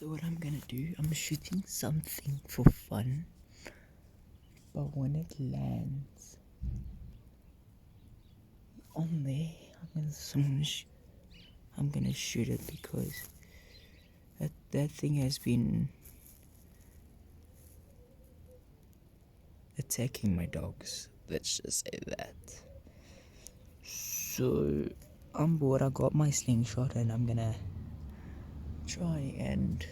So what I'm gonna do, I'm shooting something for fun, but when it lands on there, I'm gonna shoot it because that thing has been attacking my dogs. Let's just say that. So I'm bored. I got my slingshot and I'm gonna try and.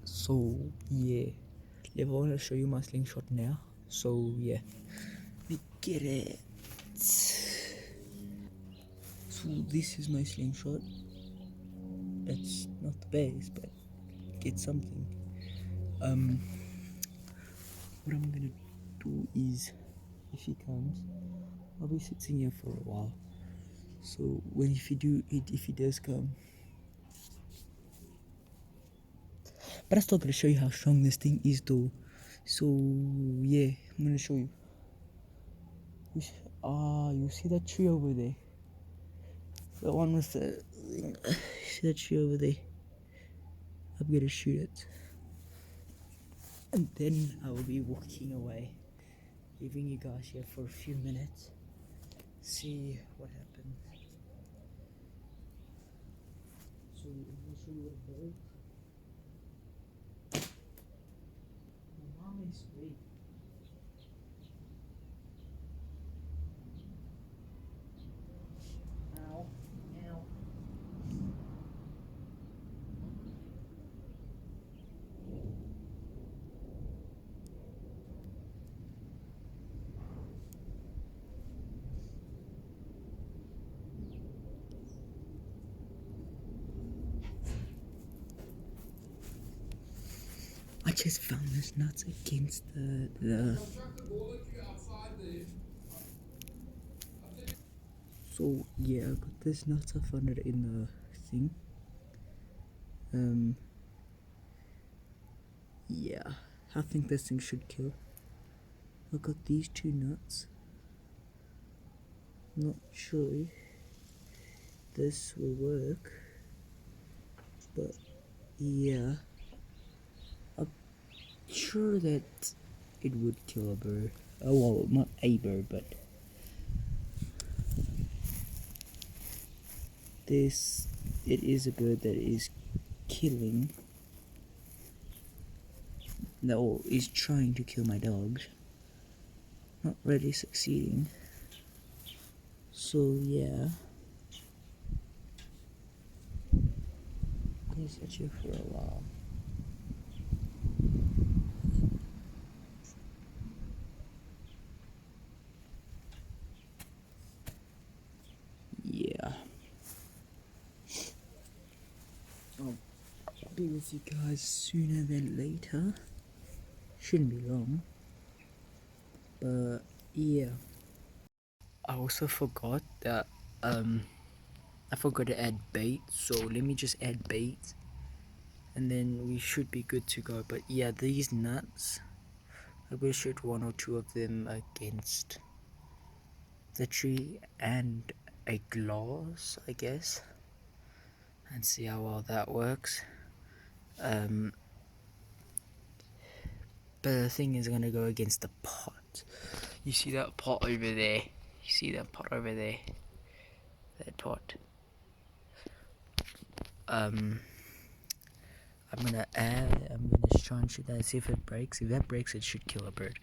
So yeah, I want to show you my slingshot now. So yeah, we get it. So this is my slingshot. It's not the best, but get something. What I'm gonna do is, if he comes, I'll be sitting here for a while. So if he does come, but I'm still gonna show you how strong this thing is, though. So yeah, I'm gonna show you. You see that tree over there? The one with the see that tree over there? I'm gonna shoot it, and then I will be walking away, leaving you guys here for a few minutes. See what happens. So I'm gonna show you what it does. My mom is great. Ow, ow. I just found this nuts against the. So yeah, I got this nuts. I found it in the thing. Yeah, I think this thing should kill. I got these two nuts. Not sure if this will work, but yeah, I'm sure that it would kill a bird. Oh well, not a bird, but this. It is a bird that is killing. No, is trying to kill my dogs. Not really succeeding. So yeah, I'm gonna set you for a while. Yeah, I'll be with you guys sooner than later. Shouldn't be long, but yeah. I also forgot that I forgot to add bait, so let me just add bait and then we should be good to go. But yeah, these nuts, I will shoot one or two of them against the tree and a glass, I guess, and see how well that works. But the thing is gonna go against the pot. You see that pot over there? You see that pot over there? That pot. I'm gonna try and shoot that, see if it breaks. If that breaks, it should kill a bird.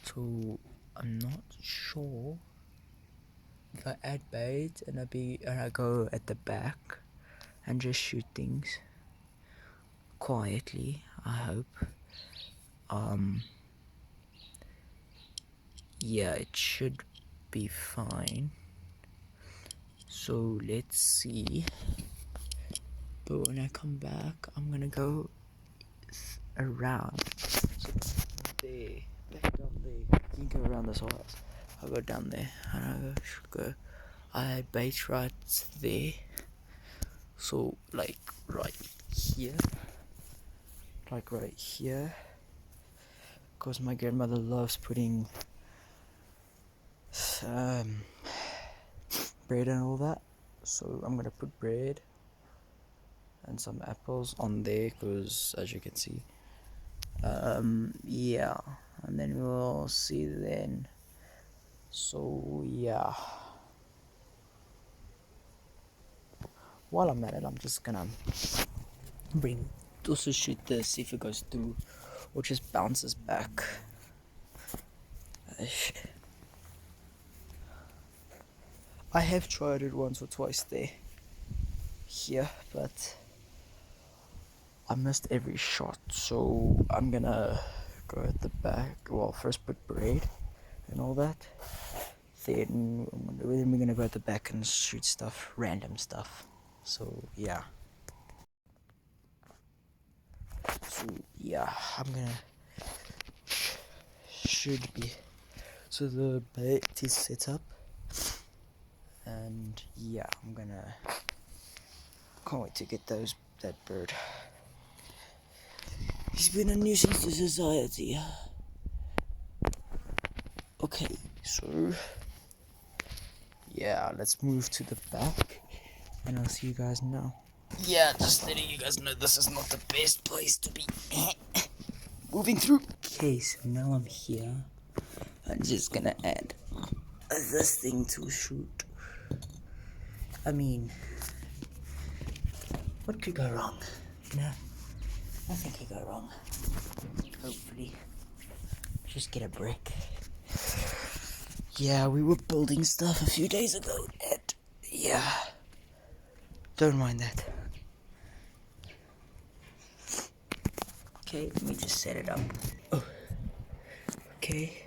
So I'm not sure if I add bait and I go at the back and just shoot things quietly, I hope. Yeah, it should be fine. So let's see. But when I come back, I'm gonna go around. So there, back down there. You can go around this house. I'll go down there and I should go. I had bait right there. So like right here. Like right here. Because my grandmother loves putting bread and all that. So I'm gonna put bread and some apples on there, because as you can see, yeah, and then we'll see then. So yeah, while I'm at it, I'm just gonna also shoot this, see if it goes through or just bounces back. I have tried it once or twice here, but I missed every shot, so I'm gonna go at the back. Well, first put braid and all that, then we're gonna go at the back and shoot stuff, random stuff. So yeah. So yeah, I'm gonna should be. So the bait is set up, and yeah, can't wait to get that bird. He's been a nuisance to society. Okay, so yeah, let's move to the back, and I'll see you guys now. Yeah, just letting you guys know this is not the best place to be moving through. Okay, so now I'm here. I'm just gonna add this thing to shoot. I mean, what could go wrong? No, nothing could go wrong. Hopefully, just get a brick. Yeah, we were building stuff a few days ago, and yeah, don't mind that. Okay, let me just set it up. Oh, okay.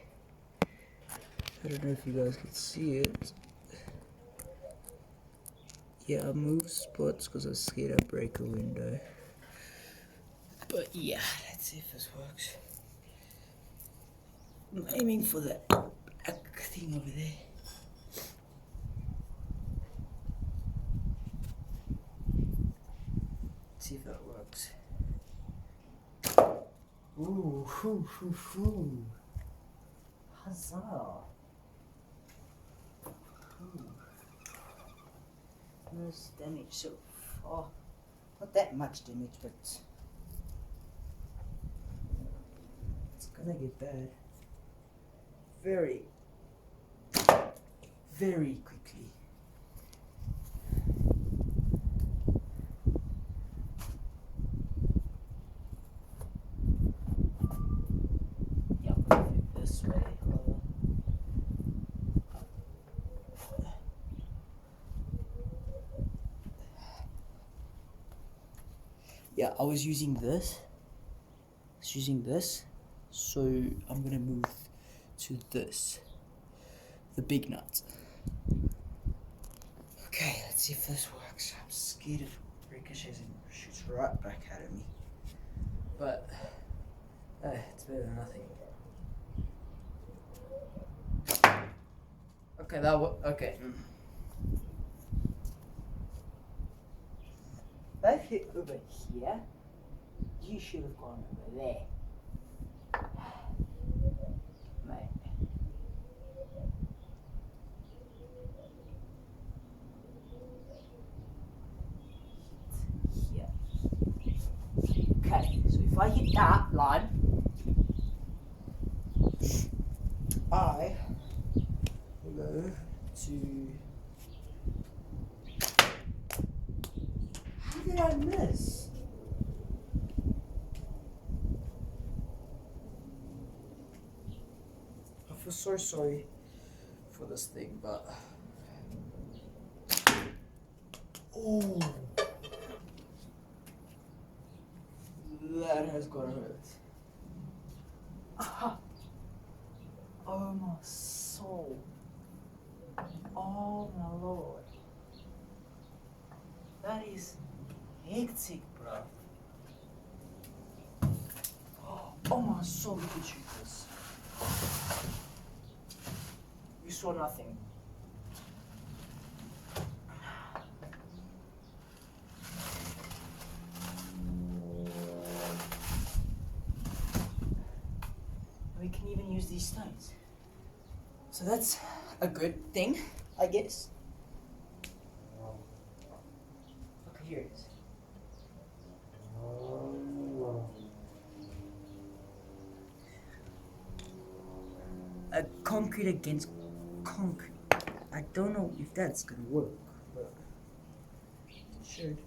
I don't know if you guys can see it. Yeah, I moved spots because I was scared I'd break a window. But yeah, let's see if this works. I'm aiming for that thing over there. Let's see if that works. Ooh, hoo, hoo, hoo. Huzzah. Ooh. No damage so far. Not that much damage, but it's gonna get bad. Very, very quickly. Yeah, I'm gonna flip this way. Yeah, I was using this. So I'm gonna move to this. The big nut. Okay, let's see if this works. I'm scared if it ricochets and shoots right back at me. But it's better than nothing. Okay, okay. They've hit over here. You should have gone over there. Mate. Here. Okay, so if I hit that line, I will go to. How did I miss? I feel so sorry for this thing, but. Oh, that has gotta hurt. Ah. Oh my soul. Oh my lord. That is hectic, bro. Oh my soul, we could shoot this. You saw nothing. We can even use these stones. So that's a good thing, I guess. Okay, here it is. concrete against concrete. I don't know if that's gonna work, but it should.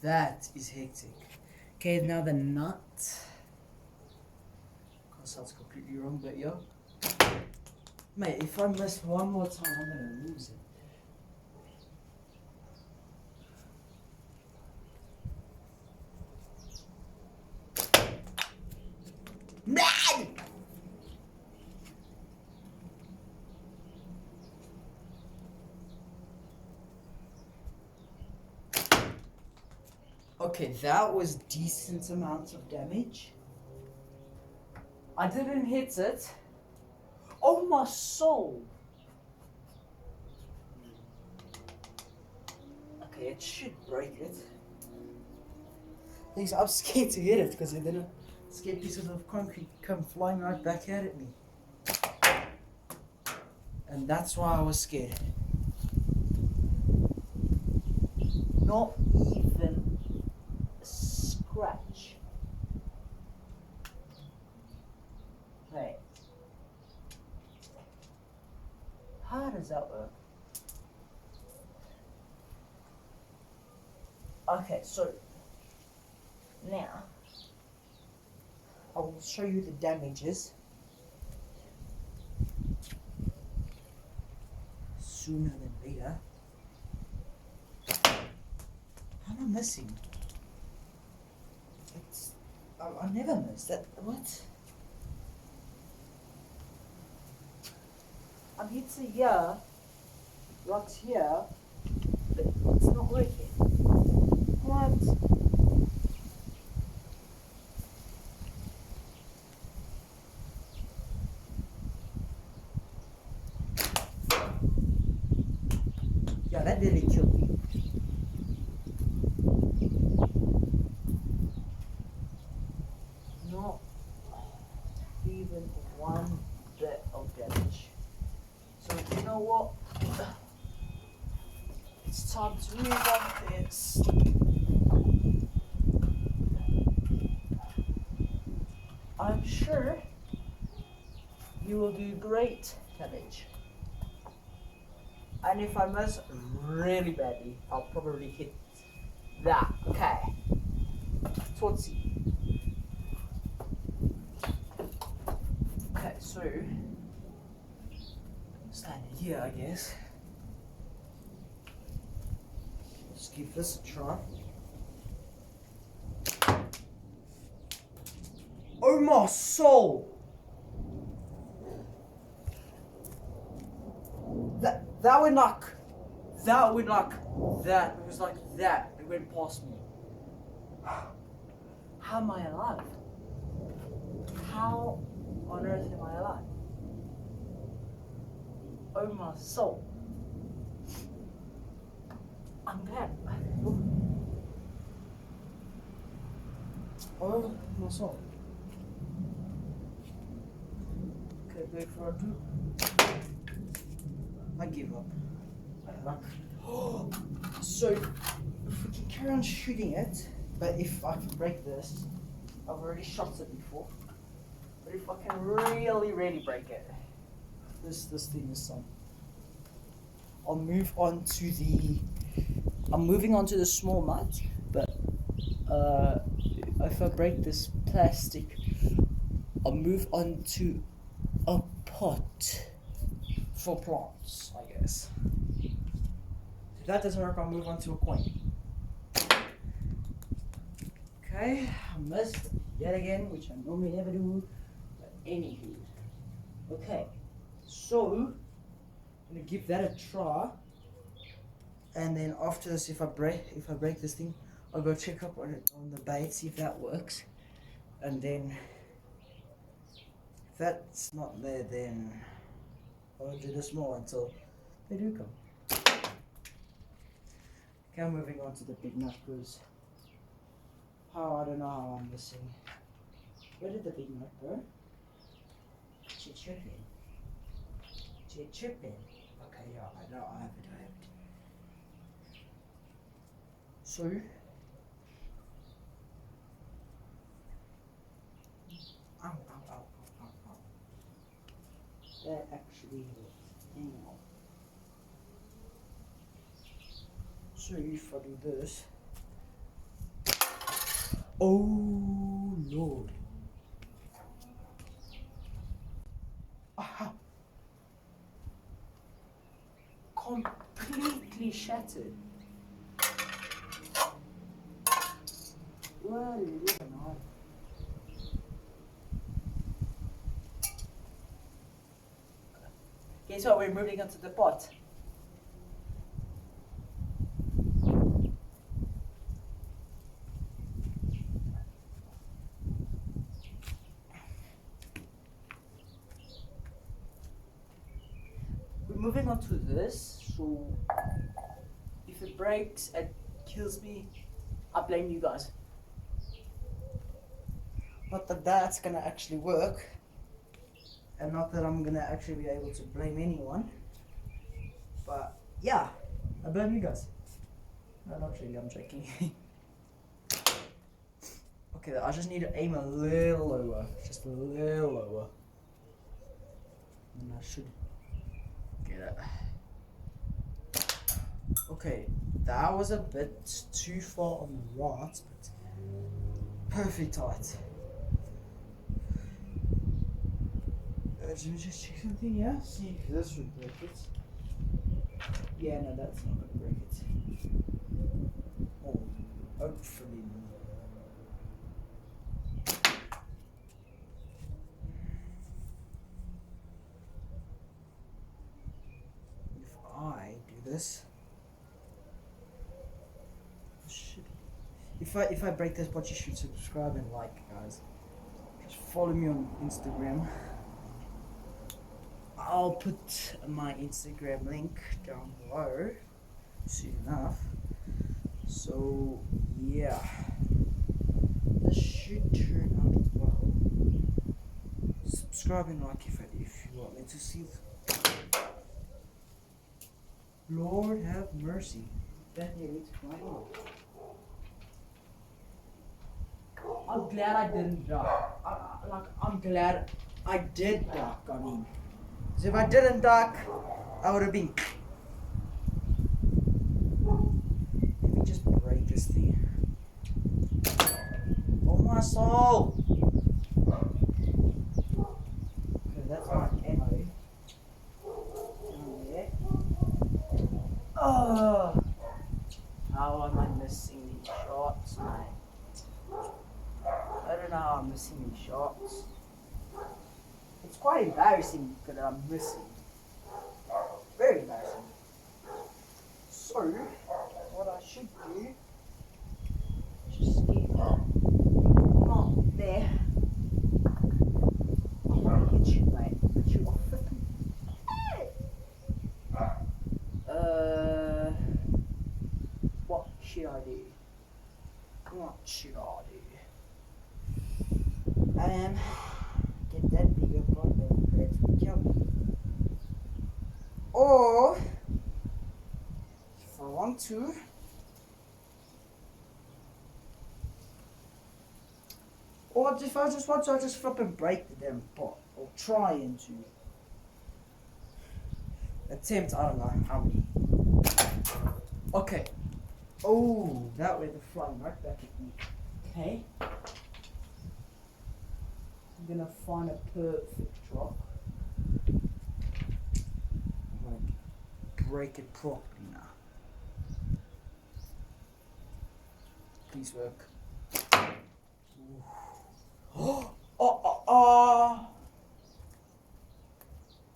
That is hectic. Okay, now the nut. Sounds completely wrong, but yeah. Mate, if I miss one more time, I'm gonna lose it. Man! Okay, that was decent amount of damage. I didn't hit it. Oh my soul! Okay, it should break it. I'm scared to hit it because then a scared pieces of concrete come flying right back out at me. And that's why I was scared. Not even a scratch. Hey. How does that work? Okay, so now I will show you the damages sooner than later. How am I missing? I never miss that. What? I'm hitting here, rocks here, but it's not working. What? Yeah, that nearly killed me. Not even one bit of damage. So you know what? It's time to move on this. I'm sure you will do great damage. And if I miss really badly, I'll probably hit that. Okay. Tootsie. Okay, so stand here, I guess. Let's give this a try. Oh my soul! That would knock. That would knock. That it was like that. It went past me. How am I alive? How on earth am I alive? Oh my soul. I'm glad. Oh my soul. Okay, wait for a two. I give up. So, if we can carry on shooting it, but if I can break this, I've already shot it before. But if I can really break it, this thing is on. I'm moving on to the small nut, but if I break this plastic, I'll move on to a pot for plants, I guess. If that doesn't work, I'll move on to a coin. Okay, I missed yet again, which I normally never do, but anywho. Okay, so I'm gonna give that a try, and then after this, if I break this thing, I'll go check up on the bait, see if that works, and then if that's not there, then I'll do the small until they do come. Okay, I'm moving on to the big nut because I don't know how I'm missing. Where did the big nut go? Chipping. Okay, yeah, I have it. So that actually works. Hang on. So if I do this, oh Lord. Aha. Completely shattered. Well, guess what? We're moving on to the pot. We're moving on to this. So if it breaks, it kills me. I blame you guys. Not that that's gonna actually work, and not that I'm gonna actually be able to blame anyone, but yeah, I blame you guys. No, not really, I'm joking. Okay, I just need to aim a little lower, just a little lower, and I should get it. Okay, that was a bit too far on the right, but perfect height. Let me just check something, yeah? See if this would break it. Yeah, no, that's not gonna break it. Oh, hopefully not. If I do this, if I break this, but you should subscribe and like, guys. Just follow me on Instagram. I'll put my Instagram link down below soon enough. So yeah, this should turn out well. Subscribe and like if you want me to see. Lord have mercy. That nearly took my arm. I'm glad I didn't duck. I'm glad I did duck. I mean, because if I didn't duck, I would have been. Let me just break this thing. Oh my soul! Okay, that's my ammo. Yeah. Oh, how am I missing these shots, mate? I don't know how I'm missing these shots. It's quite embarrassing that I'm missing. Very embarrassing. So, what I should do is just keep not there. I'm gonna hit you, mate. But you are flipping. What should I do? What should I do? Get that bigger pot and bread to kill me. Or if I want to, or if I just want to, I'll just flip and break the damn pot. Or try and to attempt, I don't know how many. Okay. Oh, that way they're flying right back at me. Okay. I'm gonna find a perfect drop. I'm gonna break it properly now. Please work. Oh!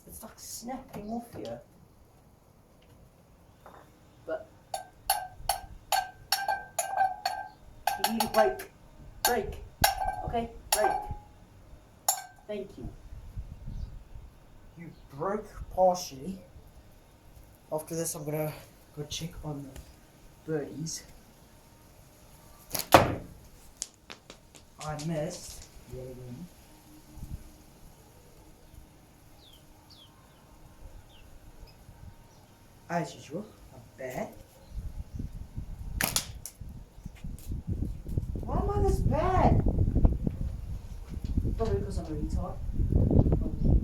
It's like snapping off here. But you need to break. Break. Okay, break. Thank you. You broke partially. After this, I'm gonna go check on the birdies. I missed yet again. As usual, not bad. Why am I this bad? Probably because I'm a retard.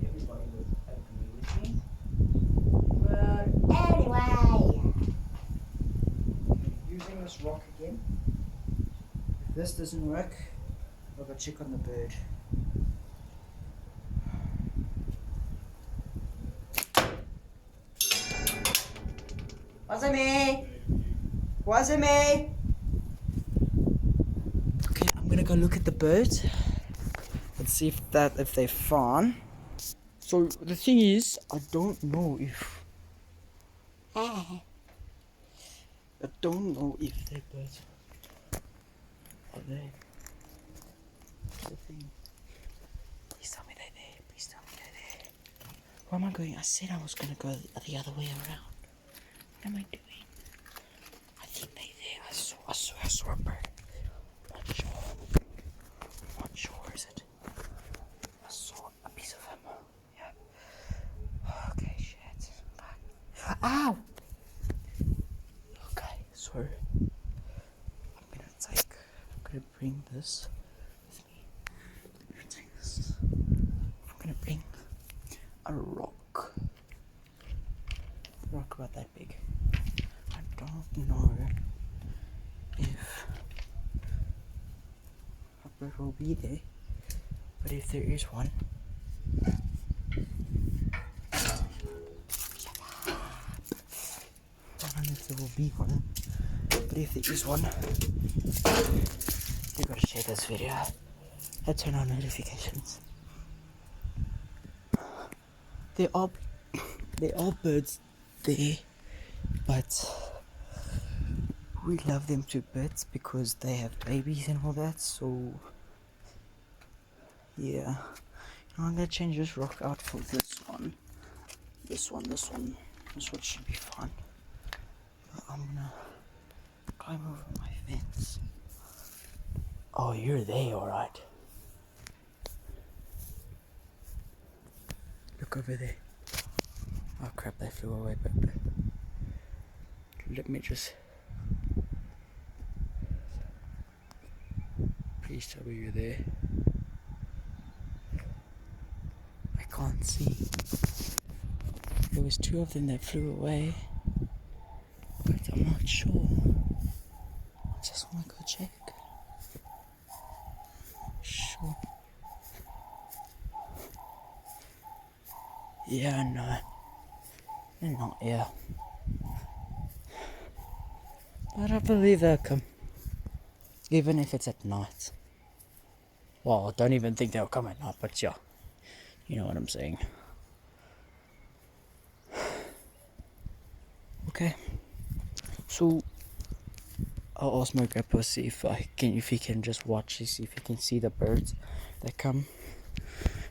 Everybody would agree this rock again. If this doesn't work, I'll go check on the bird. Wazame! Wazame! Okay, I'm gonna go look at the birds and see if they're fine. So the thing is, I don't know if they're birds. Are they? That's the thing. Please tell me they're there. Please tell me they're there. Where am I going? I said I was gonna go the other way around. What am I doing? I think they're there. I saw a bird. Not sure is it? I saw a piece of him. Yeah. Okay, shit. Back. Ow! Okay, so I'm gonna bring this with me. I'm gonna take this. I'm gonna bring a rock. Rock about that big. I don't know if a bird will be there, but if there is one, I don't know if there will be one, but if there is one, you gotta share this video and turn on notifications. There are birds there, but we love them to bits because they have babies and all that. So yeah, I'm gonna change this rock out for this one. This one should be fun. But I'm gonna climb over my fence. Oh, you're there, alright. Look over there. Oh crap, they flew away, but let me just... Please tell me you're there. I can't see. There was two of them that flew away, but I'm not sure. I just want to go check. Sure. Yeah, no. They're not here. But I believe they'll come. Even if it's at night. Well, I don't even think they'll come at night, but yeah. You know what I'm saying. Okay. So I'll ask my grandpa see if he can just watch, see if he can see the birds that come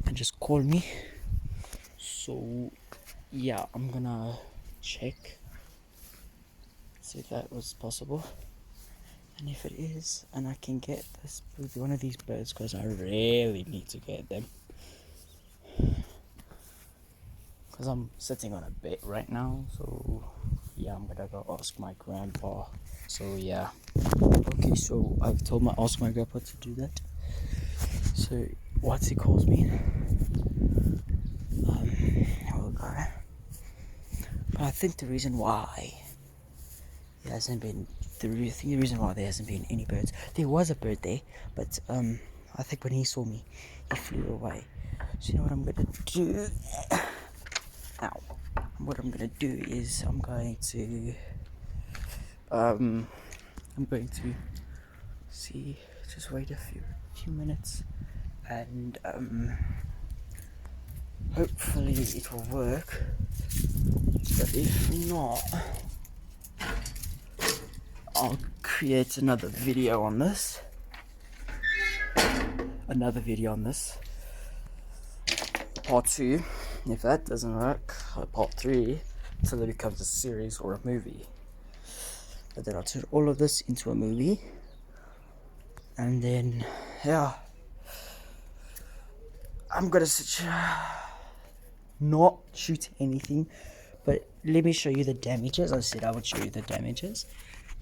and just call me. So yeah, I'm gonna check, see if that was possible, and if it is, and I can get this one of these birds, because I really need to get them, because I'm sitting on a bed right now. So yeah, I'm gonna go ask my grandpa. So yeah, okay, so I've asked my grandpa to do that. So once he calls me, we'll go. But I think the reason why there hasn't been the reason why there hasn't been any birds. There was a bird there, but I think when he saw me, he flew away. So you know what I'm gonna do? Ow. What I'm gonna do is I'm going to see. Just wait a few minutes, and hopefully it will work. But if not, I'll create another video on this. Part 2. If that doesn't work, part 3, until it becomes a series or a movie. But then I'll turn all of this into a movie. And then, yeah, I'm gonna not shoot anything, but let me show you the damages. I said I would show you the damages.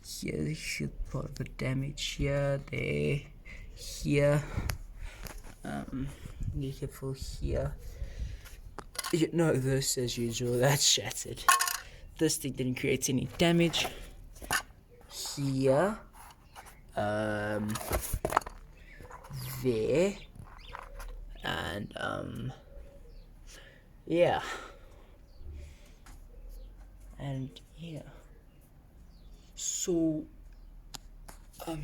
Here, you should put the damage here, there, here. You can pull here. You know this as usual, that's shattered. This thing didn't create any damage. here, there, and yeah, and yeah. So I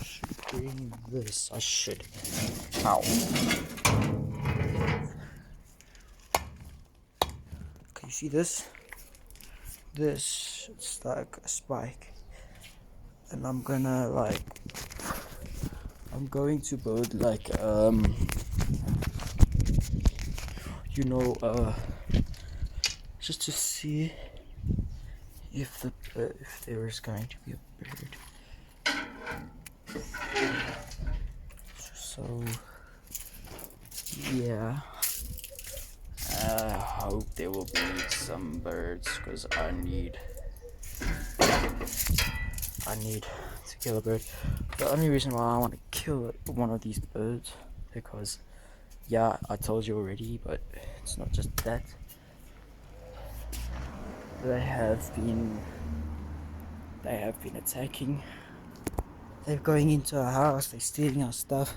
should bring this. I should. Ow. Can you see this? This, it's like a spike, and I'm going to build like just to see if there is going to be a bird. So yeah, I hope there will be some birds, because I need to kill a bird. The only reason why I want to kill one of these birds, because yeah, I told you already, but it's not just that. They have been attacking. They're going into our house, they're stealing our stuff.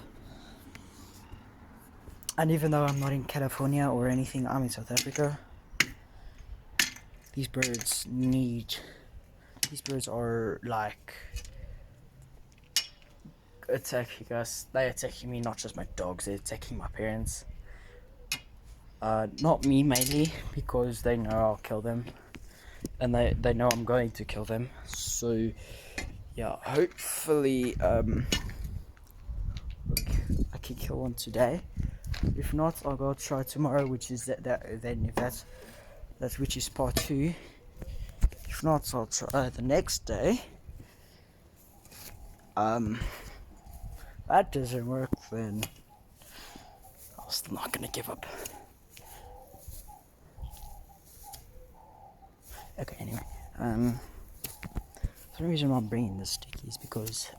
And even though I'm not in California or anything, I'm in South Africa. These birds are like attacking us. They're attacking me, not just my dogs, they're attacking my parents. Not me mainly, because they know I'll kill them. And they know I'm going to kill them. So yeah, hopefully I can kill one today. If not, I'll go try tomorrow, which is then if that's which is part 2. If not, I'll try the next day. That doesn't work, then I'm still not gonna give up. Okay, anyway, the reason why I'm bringing this stick is because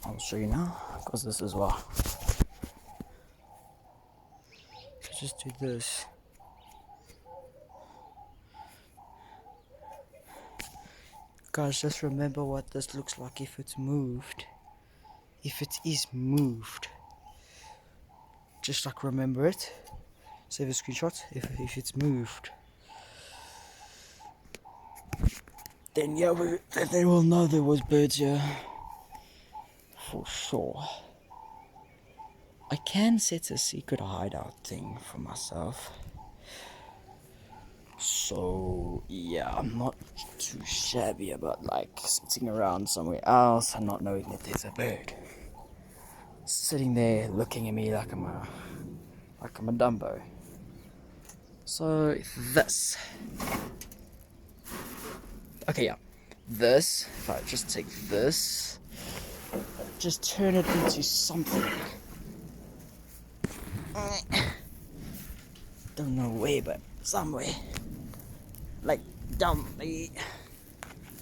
I'll show you now, because this is why. So just do this. Guys, just remember what this looks like if it's moved. If it is moved, just like remember it. Save a screenshot if it's moved. Then yeah, then they will know there was birds here. For sure. I can set a secret hideout thing for myself. So yeah, I'm not too shabby about like sitting around somewhere else and not knowing that there's a bird sitting there looking at me like I'm a Dumbo. So this. Okay, yeah. This, if I just take this, just turn it into something. Don't know where, but somewhere. Like down the,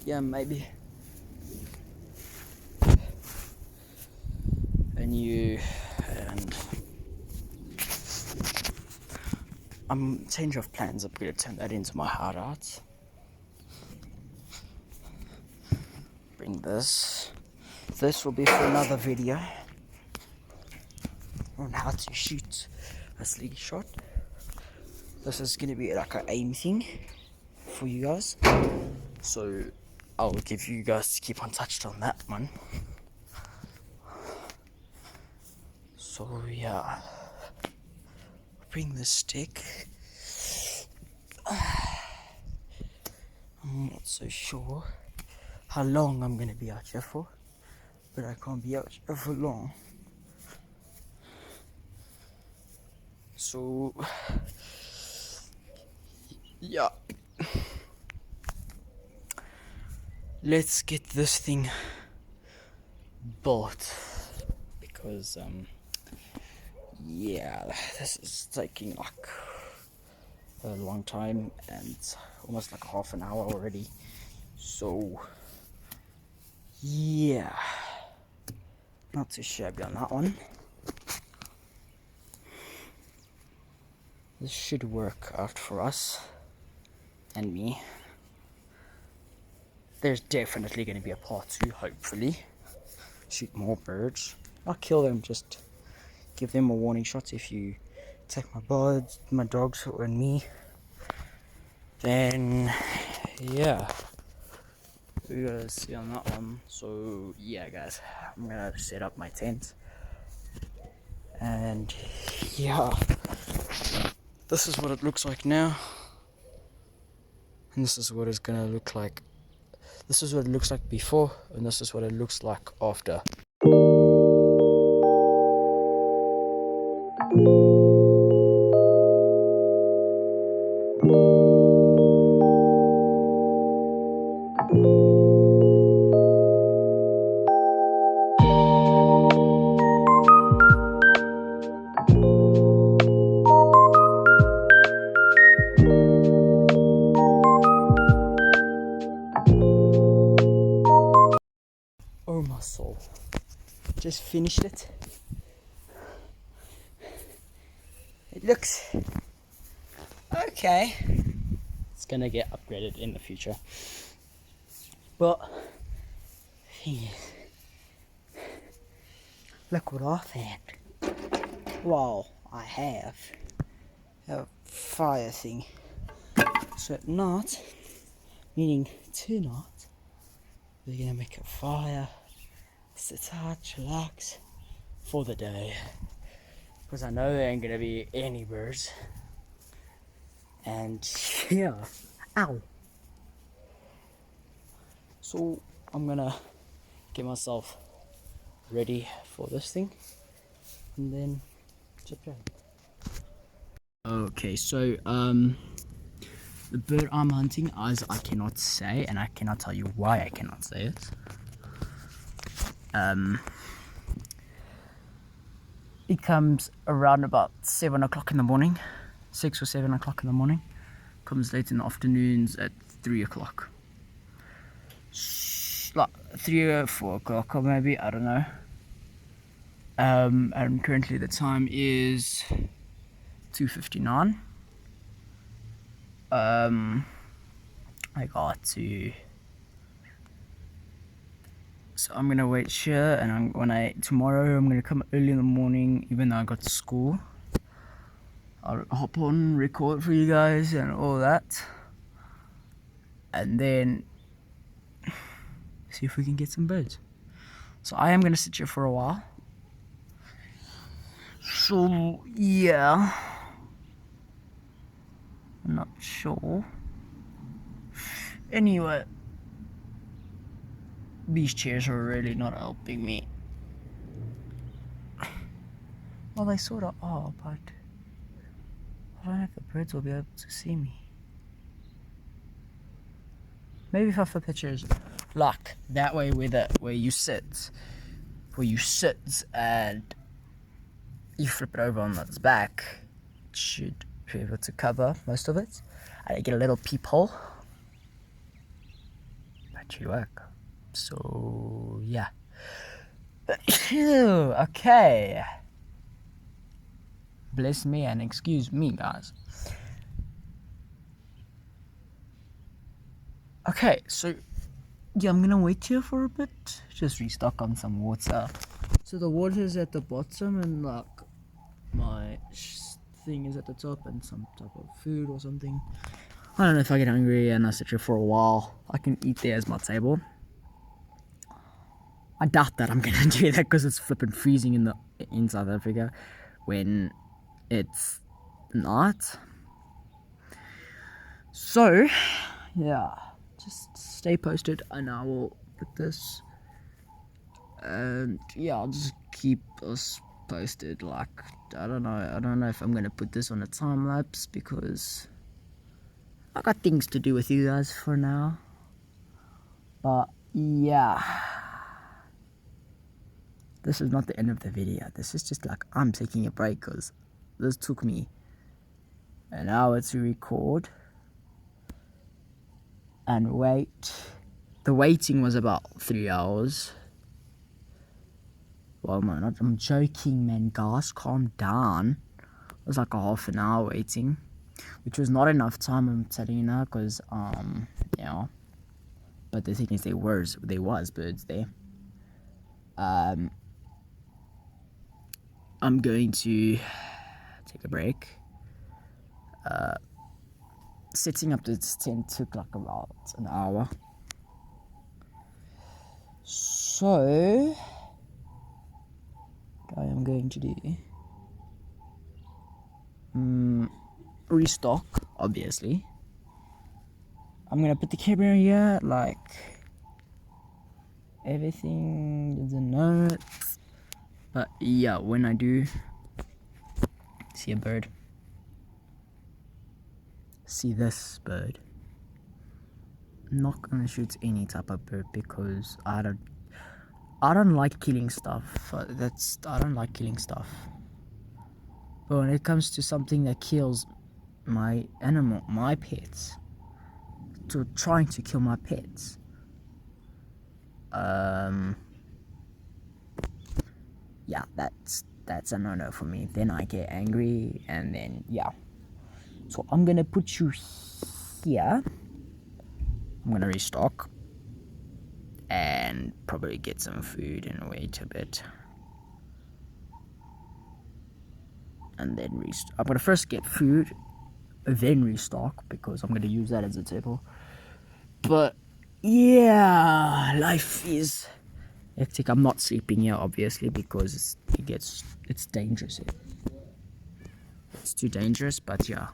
yeah, maybe. And I'm change of plans. I'm gonna turn that into my hideout. Bring this. This will be for another video on how to shoot a slingshot. This is gonna be like an aim thing for you guys. So I'll give you guys to keep on touched on that one. So yeah, bring the stick. I'm not so sure how long I'm gonna be out here for, but I can't be out here for long. So yeah, let's get this thing built, because yeah, this is taking like a long time and almost like half an hour already. So yeah, not too shabby on that one. This should work out for us. and me. There's definitely going to be a part 2, hopefully. Shoot more birds. I'll kill them, just give them a warning shot. If you attack my birds, my dogs, and me, then yeah, we gotta see on that one. So yeah, guys, I'm gonna set up my tent, and yeah, this is what it looks like now, and this is what it's gonna look like. This is what it looks like before, and this is what it looks like after. Oh my soul. Just finished it. It looks okay. It's gonna get upgraded in the future. But thing is, look what I found. Wow, I have a fire thing. So at night, meaning tonight, we're gonna make a fire, sit out, chillax for the day. Because I know there ain't gonna be any birds. And yeah, ow. So I'm gonna get myself ready for this thing, and then chip chat. Okay, so the bird I'm hunting, as I cannot say, and I cannot tell you why I cannot say it. It comes around about 7 o'clock in the morning, 6 or 7 o'clock in the morning. Comes late in the afternoons at 3 o'clock. Like 3 or 4 o'clock, or maybe, I don't know. And currently the time is 2:59. I got to. So I'm gonna wait here, and tomorrow I'm gonna come early in the morning, even though I got school. I'll hop on, record for you guys, and all that, and then see if we can get some birds. So I am gonna sit here for a while. So yeah, I'm not sure. Anyway, these chairs are really not helping me. Well, they sort of are, but I don't know if the birds will be able to see me. Maybe if I flip the chairs like that way, where you sit, and you flip it over on its back, it should be able to cover most of it. I get a little peephole. That should work. So yeah. Okay. Bless me and excuse me, guys. Okay, so yeah, I'm gonna wait here for a bit. Just restock on some water. So the water is at the bottom, and like my thing is at the top, and some type of food or something. I don't know if I get hungry and I sit here for a while. I can eat there as my table. I doubt that I'm gonna do that because it's flipping freezing in South Africa when it's not. So yeah, just stay posted, and I will put this. And yeah, I'll just keep us posted. Like I don't know if I'm gonna put this on a time lapse because I got things to do with you guys for now. But yeah, this is not the end of the video. This is just like I'm taking a break because this took me an hour to record and wait. The waiting was about 3 hours. Well, man, I'm joking, man. Guys, calm down. It was like a half an hour waiting. which was not enough time, I'm telling you now, because but the thing is, there was birds there. I'm going to take a break. Setting up this tent took like about an hour. So what I am going to do, restock, obviously. I'm gonna put the camera here, like everything doesn't know it. But yeah, when I do see a bird, see this bird, I'm not gonna shoot any type of bird because I don't like killing stuff. I don't like killing stuff. But when it comes to something that kills my animal, my pets, to trying to kill my pets, yeah, that's a no-no for me. Then I get angry, and then yeah. So I'm gonna put you here. I'm gonna restock and probably get some food and wait a bit, and then restock. I'm gonna first get food, then restock, because I'm gonna use that as a table. But yeah, life is hectic. I'm not sleeping here, obviously, because it's dangerous here. It's too dangerous, but yeah.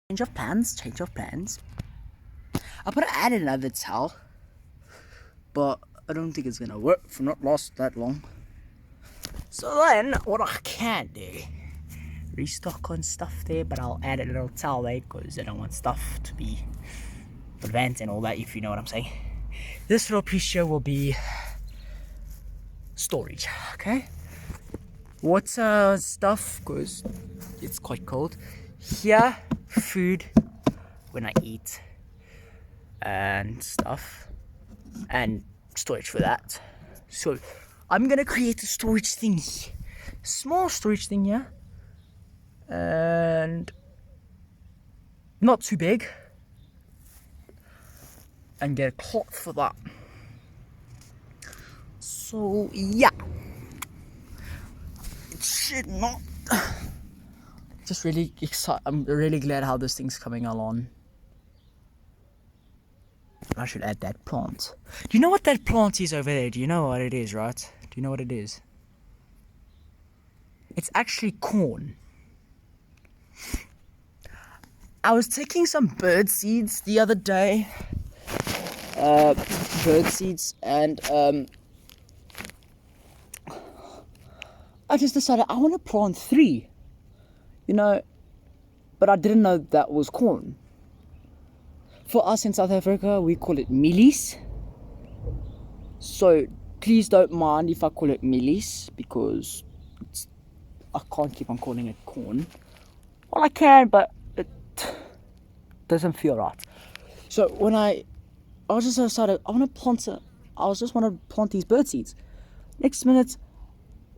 Change of plans. I'm gonna add another towel, but I don't think it's gonna work for not last that long. So then, what I can do, restock on stuff there, but I'll add a little towel there because I don't want stuff to be prevent and all that, if you know what I'm saying. This little piece here will be storage, okay? Water stuff, because it's quite cold. Here, food when I eat and stuff, and storage for that. So I'm gonna create a storage thing, small storage thing here, and not too big, and get a cloth for that. So yeah, it should not. Just really excited. I'm really glad how this thing's coming along. I should add that plant. Do you know what that plant is over there? Do you know what it is, right? Do you know what it is? It's actually corn. I was taking some bird seeds the other day. Bird seeds, and I just decided I want to plant 3. You know, but I didn't know that was corn. For us in South Africa, we call it mealies. So please don't mind if I call it mealies, because I can't keep on calling it corn. Well, I can, but it doesn't feel right. So when I was just decided I want to plant these bird seeds. Next minute,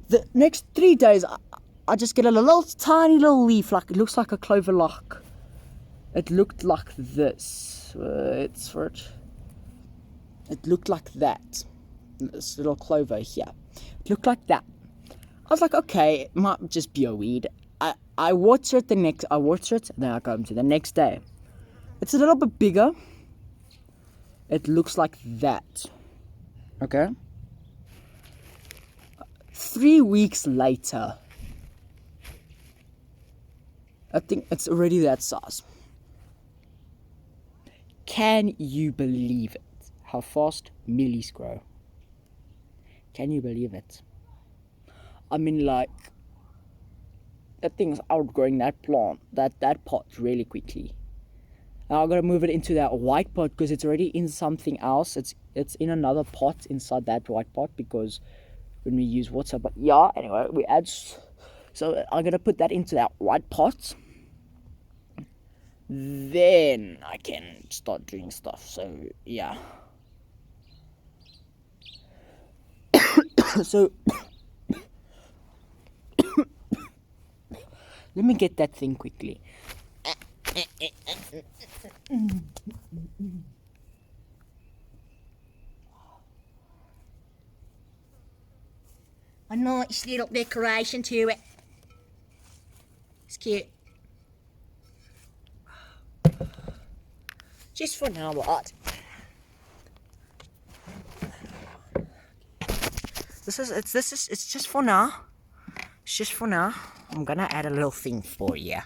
the next 3 days, I just get a little tiny little leaf, like it looks like a clover lock. It looked like this. It looked like that. This little clover here. It looked like that. I was like, okay, it might just be a weed. I water it and then I go to the next day. It's a little bit bigger. It looks like that. Okay? 3 weeks later, I think it's already that size. Can you believe it? How fast mealies grow? Can you believe it? I mean, like, that thing's outgrowing that plant, that pot really quickly. Now I'm gonna move it into that white pot because it's already in something else. It's in another pot inside that white pot, because when we use water. But yeah, anyway, we add. So I'm gonna put that into that white pot. Then I can start doing stuff. So yeah. So let me get that thing quickly. A nice little decoration to it. It's cute. Just for now, what? It's just for now. It's just for now. I'm gonna add a little thing for you,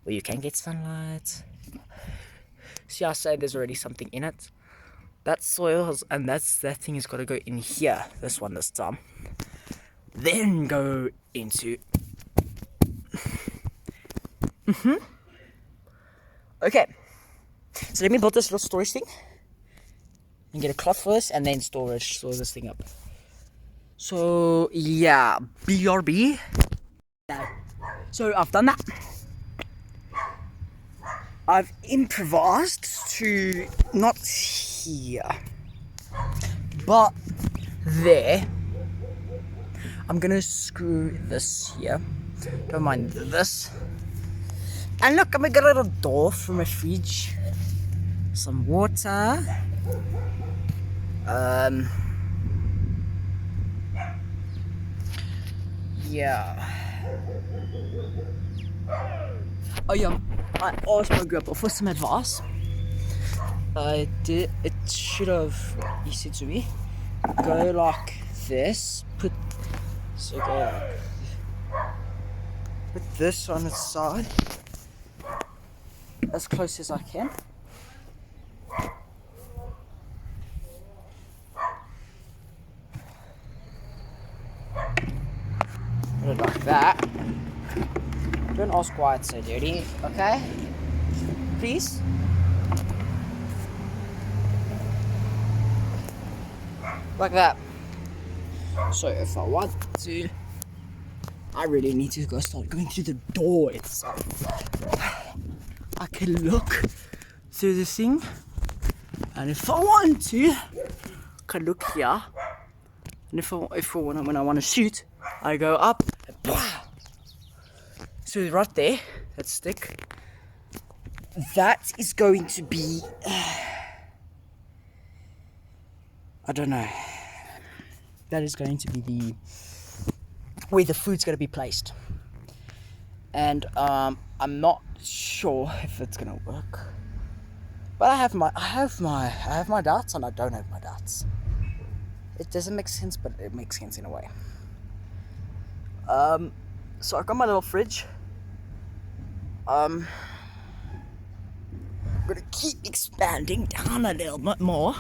where you can get sunlight. See, I say there's already something in it. That soil and that thing has got to go in here. This one this time. Then go into. Okay. So let me build this little storage thing. And get a cloth for this, and then store this thing up. So yeah, BRB. So I've done that. I've improvised to not here, but there. I'm gonna screw this here. Don't mind this. And look, I'm gonna get a little door from my fridge. Some water. Yeah. Oh yeah, I asked my grandpa for some advice. It should have, he said to me, go like this, put this on its side, as close as I can. Put it like that. Don't ask why it's so dirty, okay? Please? Like that. So if I want to, I really need to start going through the door itself. I can look through this thing, and if I want to, I can look here. And when I want to shoot, I go up and so right there, that stick, that is going to be, I don't know, that is going to be where the food's going to be placed. And I'm not sure if it's going to work, but I have my doubts, and I don't have my doubts. It doesn't make sense, but it makes sense in a way. So I got my little fridge. I'm gonna keep expanding down a little bit more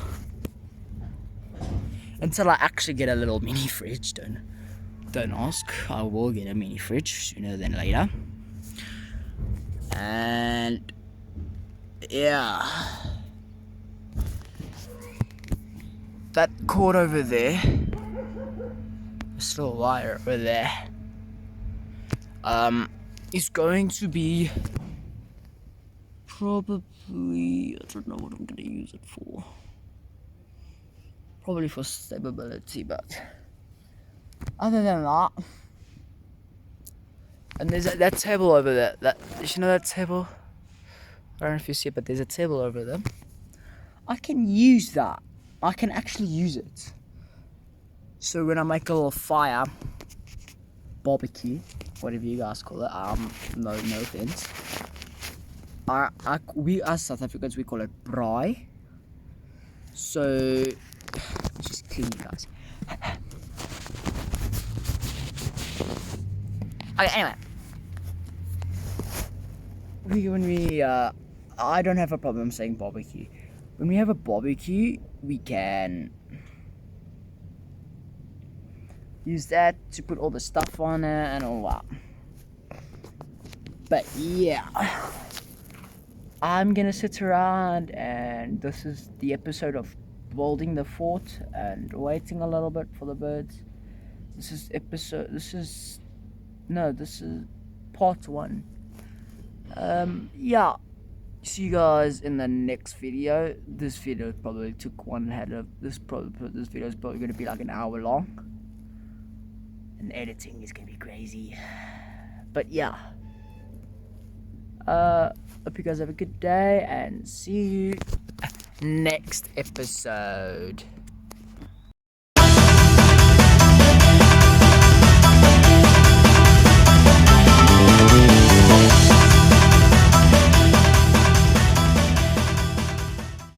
until I actually get a little mini fridge. Don't ask. I will get a mini fridge sooner than later. And yeah, that cord over there, this little wire over there, is going to be probably, I don't know what I'm gonna use it for. Probably for stability, but other than that, and there's that table over there. You know that table? I don't know if you see it, but there's a table over there. I can use that. I can actually use it. So when I make a little fire, barbecue, whatever you guys call it, no offense. We as South Africans, we call it braai. So just clean, guys. Okay, anyway, I don't have a problem saying barbecue. When we have a barbecue, we can use that to put all the stuff on it and all that. But yeah, I'm gonna sit around, and this is the episode of building the fort and waiting a little bit for the birds. This is part 1. Yeah, see you guys in the next video. This video probably took this video is probably going to be like an hour long, and editing is going to be crazy. But yeah, Hope you guys have a good day and see you next episode.